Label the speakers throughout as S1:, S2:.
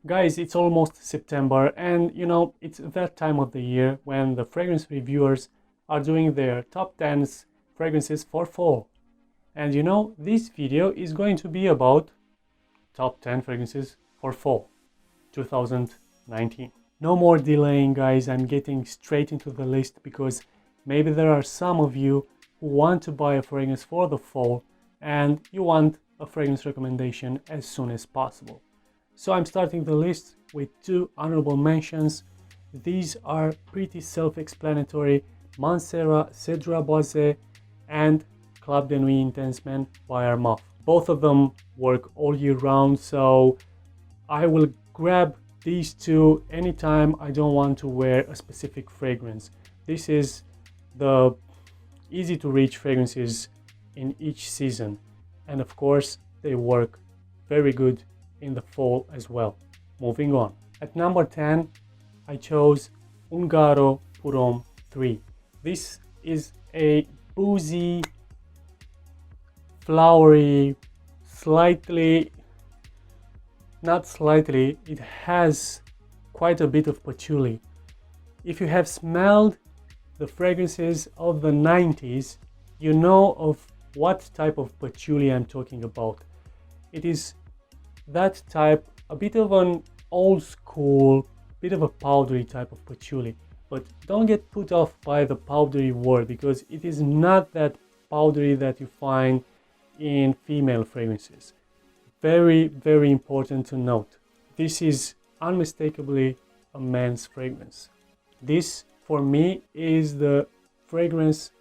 S1: Guys, it's almost September, and it's that time of the year when the fragrance reviewers are doing their top 10 fragrances for fall. And this video is going to be about top 10 fragrances for fall 2019. No more delaying, guys. I'm getting straight into the list because maybe there are some of you who want to buy a fragrance for the fall and you want a fragrance recommendation as soon as possible. So I'm starting the list with two honorable mentions. These are pretty self-explanatory: Mancera Cedra Boise and Club de Nuit Intense Men by Armaf. Both of them work all year round, so I will grab these two anytime I don't want to wear a specific fragrance. This is the easy to reach fragrances in each season, and of course they work very good in the fall as well. Moving on. At number 10, I chose Ungaro III. This is a boozy, flowery, it has quite a bit of patchouli. If you have smelled the fragrances of the 90s, you know of what type of patchouli I'm talking about. It is that type, a bit of an old school, bit of a powdery type of patchouli. But don't get put off by the powdery word, because it is not that powdery that you find in female fragrances. Very, very important to note. This is unmistakably a man's fragrance. This, for me, is the fragrance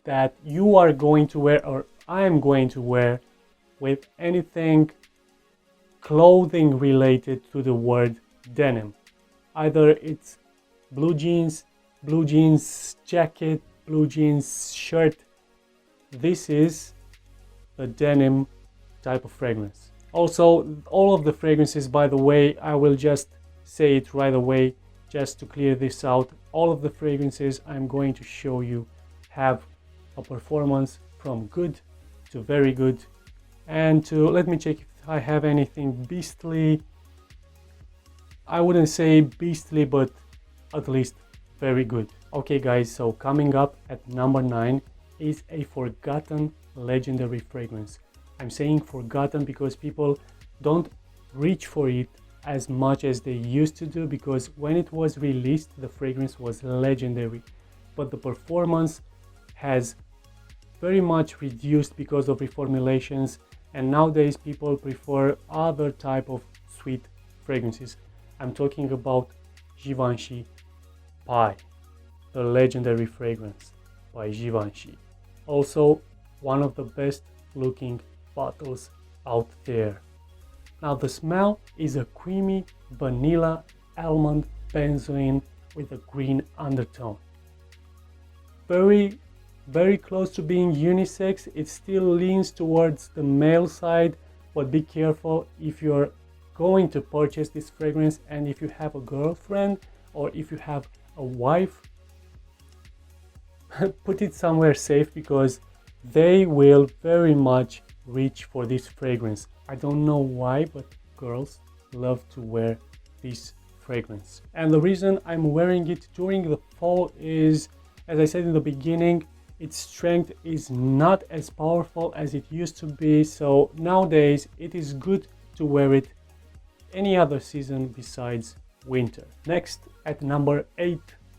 S1: that you are going to wear, or I am going to wear, with anything clothing related to the word denim. Either it's blue jeans jacket, blue jeans shirt. This is the denim type of fragrance. Also, all of the fragrances, by the way, I will just say it right away just to clear this out. All of the fragrances I'm going to show you have a performance from good to very good, and to, let me check if I have anything beastly. I wouldn't say beastly, but at least very good. Okay guys, so coming up at number 9 is a forgotten legendary fragrance. I'm saying forgotten because people don't reach for it as much as they used to do, because when it was released the fragrance was legendary, but the performance has very much reduced because of reformulations, and nowadays people prefer other type of sweet fragrances. I'm talking about Givenchy Pi, the legendary fragrance by Givenchy. Also one of the best looking bottles out there. Now the smell is a creamy vanilla almond benzoin with a green undertone. Very close to being unisex. It still leans towards the male side, but be careful if you're going to purchase this fragrance, and if you have a girlfriend or if you have a wife, put it somewhere safe, because they will very much reach for this fragrance. I don't know why, but girls love to wear this fragrance, and the reason I'm wearing it during the fall is, as I said in the beginning, its strength is not as powerful as it used to be, so nowadays it is good to wear it any other season besides winter. Next, at number 8,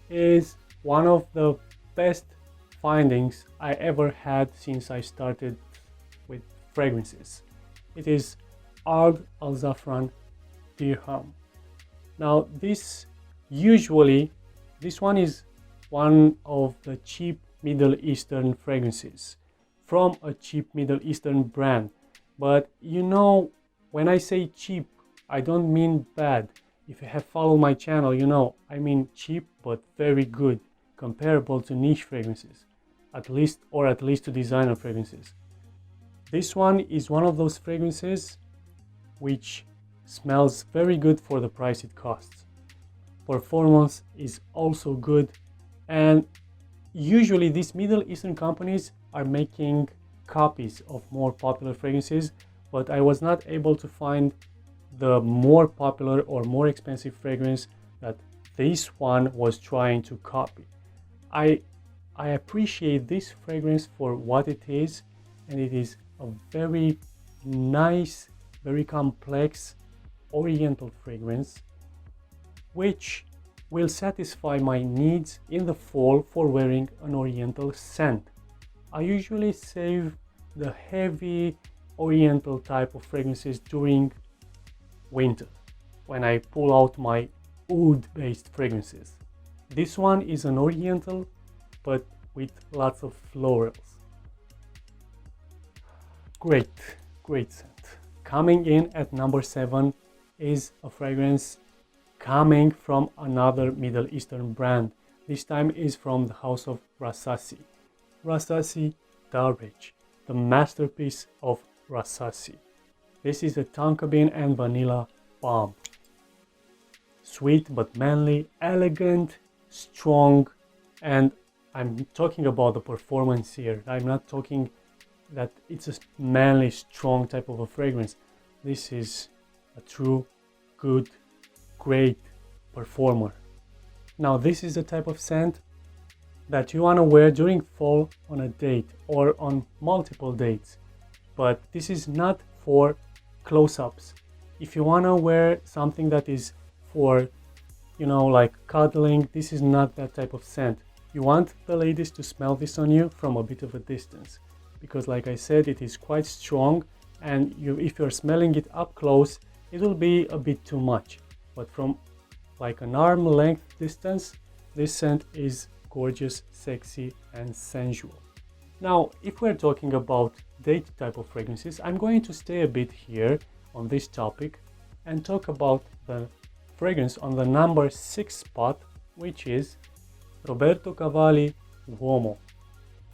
S1: is one of the best findings I ever had since I started with fragrances. It is Ard Al Zaafaran Dirham. Now this one is one of the cheap Middle Eastern fragrances from a cheap Middle Eastern brand. But when I say cheap, I don't mean bad. If you have followed my channel, I mean cheap but very good, comparable to niche fragrances, at least to designer fragrances. This one is one of those fragrances which smells very good for the price it costs. Performance is also good, and usually these Middle Eastern companies are making copies of more popular fragrances, but I was not able to find the more popular or more expensive fragrance that this one was trying to copy. I appreciate this fragrance for what it is, and it is a very nice, very complex oriental fragrance which will satisfy my needs in the fall for wearing an oriental scent. I usually save the heavy oriental type of fragrances during winter when I pull out my oud based fragrances. This one is an oriental but with lots of florals. Great scent. Coming in at number 7 is a fragrance coming from another Middle Eastern brand. This time is from the house of Rasasi. Rasasi Daarej, the masterpiece of Rasasi. This is a tonka bean and vanilla balm. Sweet but manly, elegant, strong, and I'm talking about the performance here. I'm not talking that it's a manly, strong type of a fragrance. This is a true, good, great performer. Now this is the type of scent that you want to wear during fall on a date or on multiple dates, but this is not for close-ups. If you want to wear something that is for, you know, like cuddling, this is not that type of scent. You want the ladies to smell this on you from a bit of a distance, because like I said, it is quite strong, and if you're smelling it up close, it will be a bit too much. But from like an arm length distance, this scent is gorgeous, sexy, and sensual. Now, if we're talking about date type of fragrances, I'm going to stay a bit here on this topic and talk about the fragrance on the number 6 spot, which is Roberto Cavalli Uomo.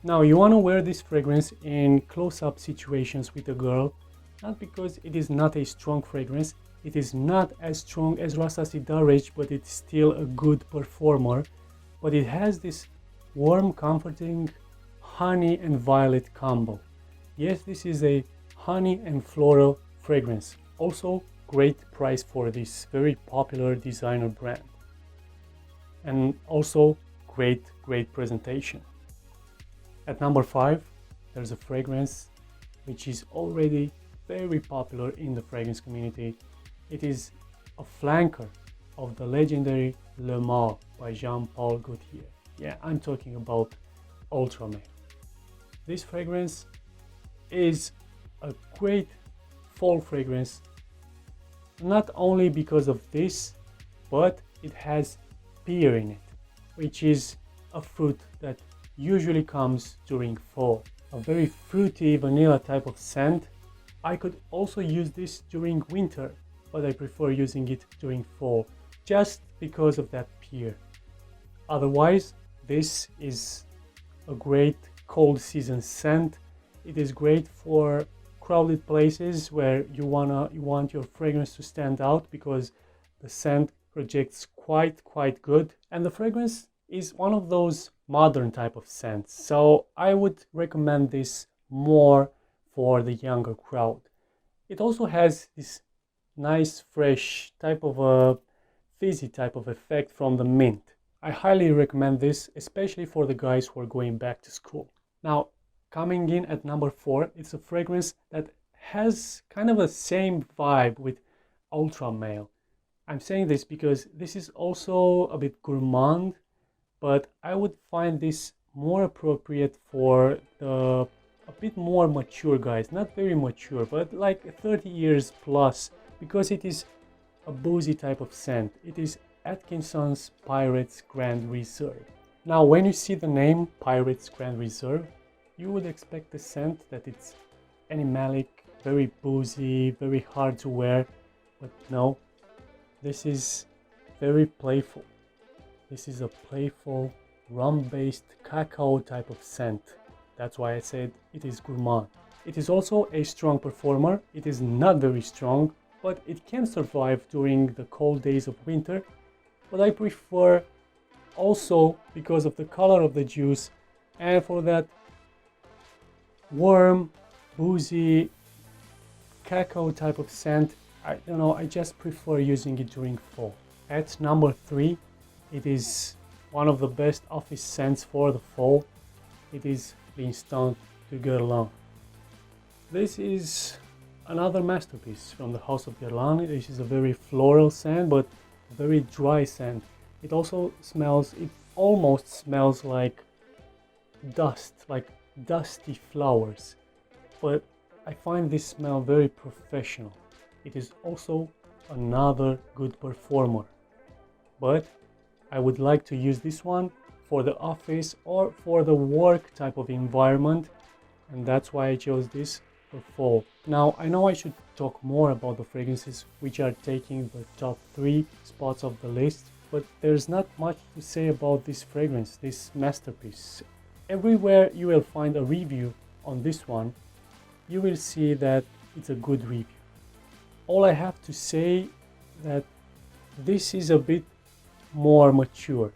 S1: Now, you want to wear this fragrance in close-up situations with a girl, not because it is not a strong fragrance. It is not as strong as Rasasi Daarej, but it's still a good performer. But it has this warm, comforting honey and violet combo. Yes, this is a honey and floral fragrance. Also, great price for this very popular designer brand. And also, great presentation. At number 5, there's a fragrance which is already very popular in the fragrance community. It is a flanker of the legendary Le Male by Jean-Paul Gaultier. Yeah, I'm talking about Ultra Male. This fragrance is a great fall fragrance, not only because of this, but it has pear in it, which is a fruit that usually comes during fall. A very fruity vanilla type of scent. I could also use this during winter, but I prefer using it during fall, just because of that pear. Otherwise, this is a great cold season scent. It is great for crowded places where you want your fragrance to stand out, because the scent projects quite good, and the fragrance is one of those modern type of scents, so I would recommend this more for the younger crowd. It also has this nice fresh type of a fizzy type of effect from the mint. I highly recommend this, especially for the guys who are going back to school. Now, coming in at number 4, it's a fragrance that has kind of the same vibe with Ultra Male. I'm saying this because this is also a bit gourmand, but I would find this more appropriate for the a bit more mature guys. Not very mature, but like 30 years plus, because it is a boozy type of scent. It is Atkinsons Pirates Grand Reserve. Now, when you see the name Pirates Grand Reserve, you would expect the scent that it's animalic, very boozy, very hard to wear, but no, this is very playful. This is a playful, rum-based cacao type of scent. That's why I said it is gourmand. It is also a strong performer. It is not very strong, but it can survive during the cold days of winter. But I prefer, also because of the color of the juice and for that warm, boozy, cacao type of scent, I don't know, I just prefer using it during fall. At number 3, it is one of the best office scents for the fall. It is L'Instant de Guerlain. This is another masterpiece from the house of Guerlain. This is a very floral scent, but a very dry scent. It also smells, it almost smells like dust, like dusty flowers. But I find this smell very professional. It is also another good performer. But I would like to use this one for the office or for the work type of environment, and that's why I chose this for fall. Now, I know I should talk more about the fragrances which are taking the top 3 spots of the list, but there's not much to say about this fragrance, this masterpiece. Everywhere you will find a review on this one, you will see that it's a good review. All I have to say that this is a bit more mature.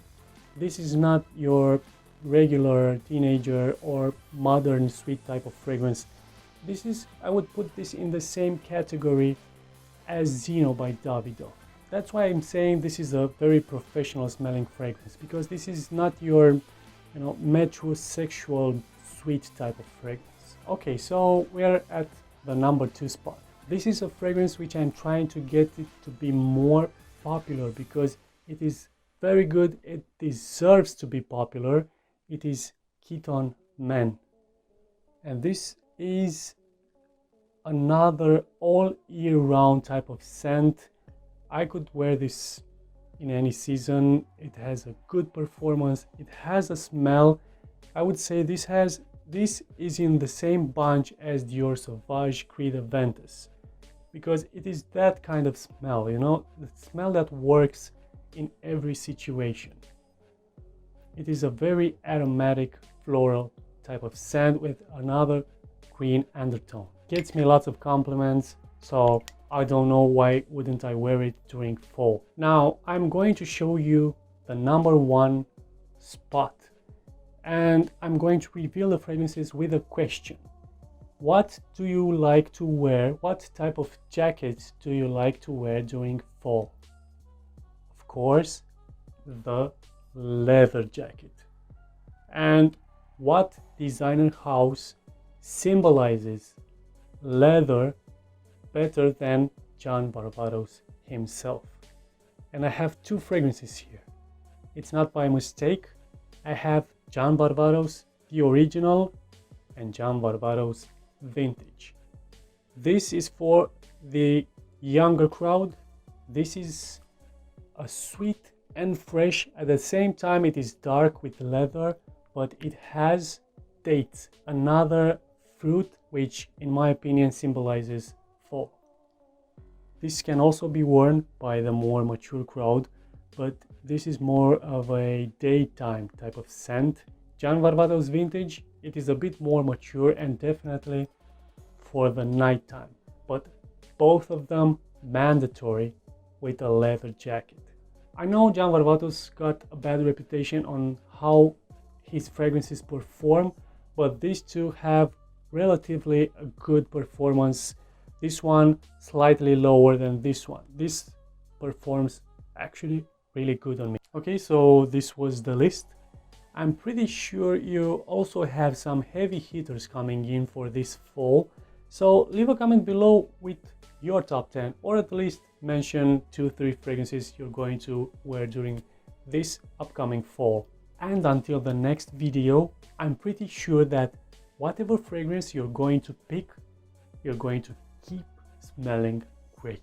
S1: This is not your regular teenager or modern sweet type of fragrance. This is, I would put this in the same category as Zeno by Davidoff. That's why I'm saying this is a very professional smelling fragrance, because this is not your, metrosexual sweet type of fragrance. Okay, so we're at the number 2 spot. This is a fragrance which I'm trying to get it to be more popular because it is very good. It deserves to be popular. It is Kiton Men. And this is another all year round type of scent. I could wear this in any season. It has a good performance. It has a smell. I would say this is in the same bunch as Dior Sauvage Creed Aventus, because it is that kind of smell, the smell that works in every situation. It is a very aromatic floral type of scent with another green undertone. Gets me lots of compliments, so I don't know why wouldn't I wear it during fall. Now I'm going to show you the number 1 spot, and I'm going to reveal the fragrances with a question. What do you like to wear? What type of jacket do you like to wear during fall? Of course, the leather jacket. And what designer house symbolizes leather better than John Varvatos himself? And I have 2 fragrances here. It's not by mistake. I have John Varvatos, the original, and John Varvatos vintage. This is for the younger crowd. This is a sweet and fresh. At the same time, it is dark with leather, but it has dates, another fruit which in my opinion symbolizes fall. This can also be worn by the more mature crowd, but this is more of a daytime type of scent. John Varvatos vintage, it is a bit more mature and definitely for the nighttime, but both of them mandatory with a leather jacket. I know John Varvatos got a bad reputation on how his fragrances perform, but these two have relatively a good performance. This one slightly lower than this one. This performs actually really good on me. Okay, so this was the list. I'm pretty sure you also have some heavy hitters coming in for this fall. So leave a comment below with your top 10, or at least mention 2-3 fragrances you're going to wear during this upcoming fall. And until the next video, I'm pretty sure that whatever fragrance you're going to pick, you're going to keep smelling great.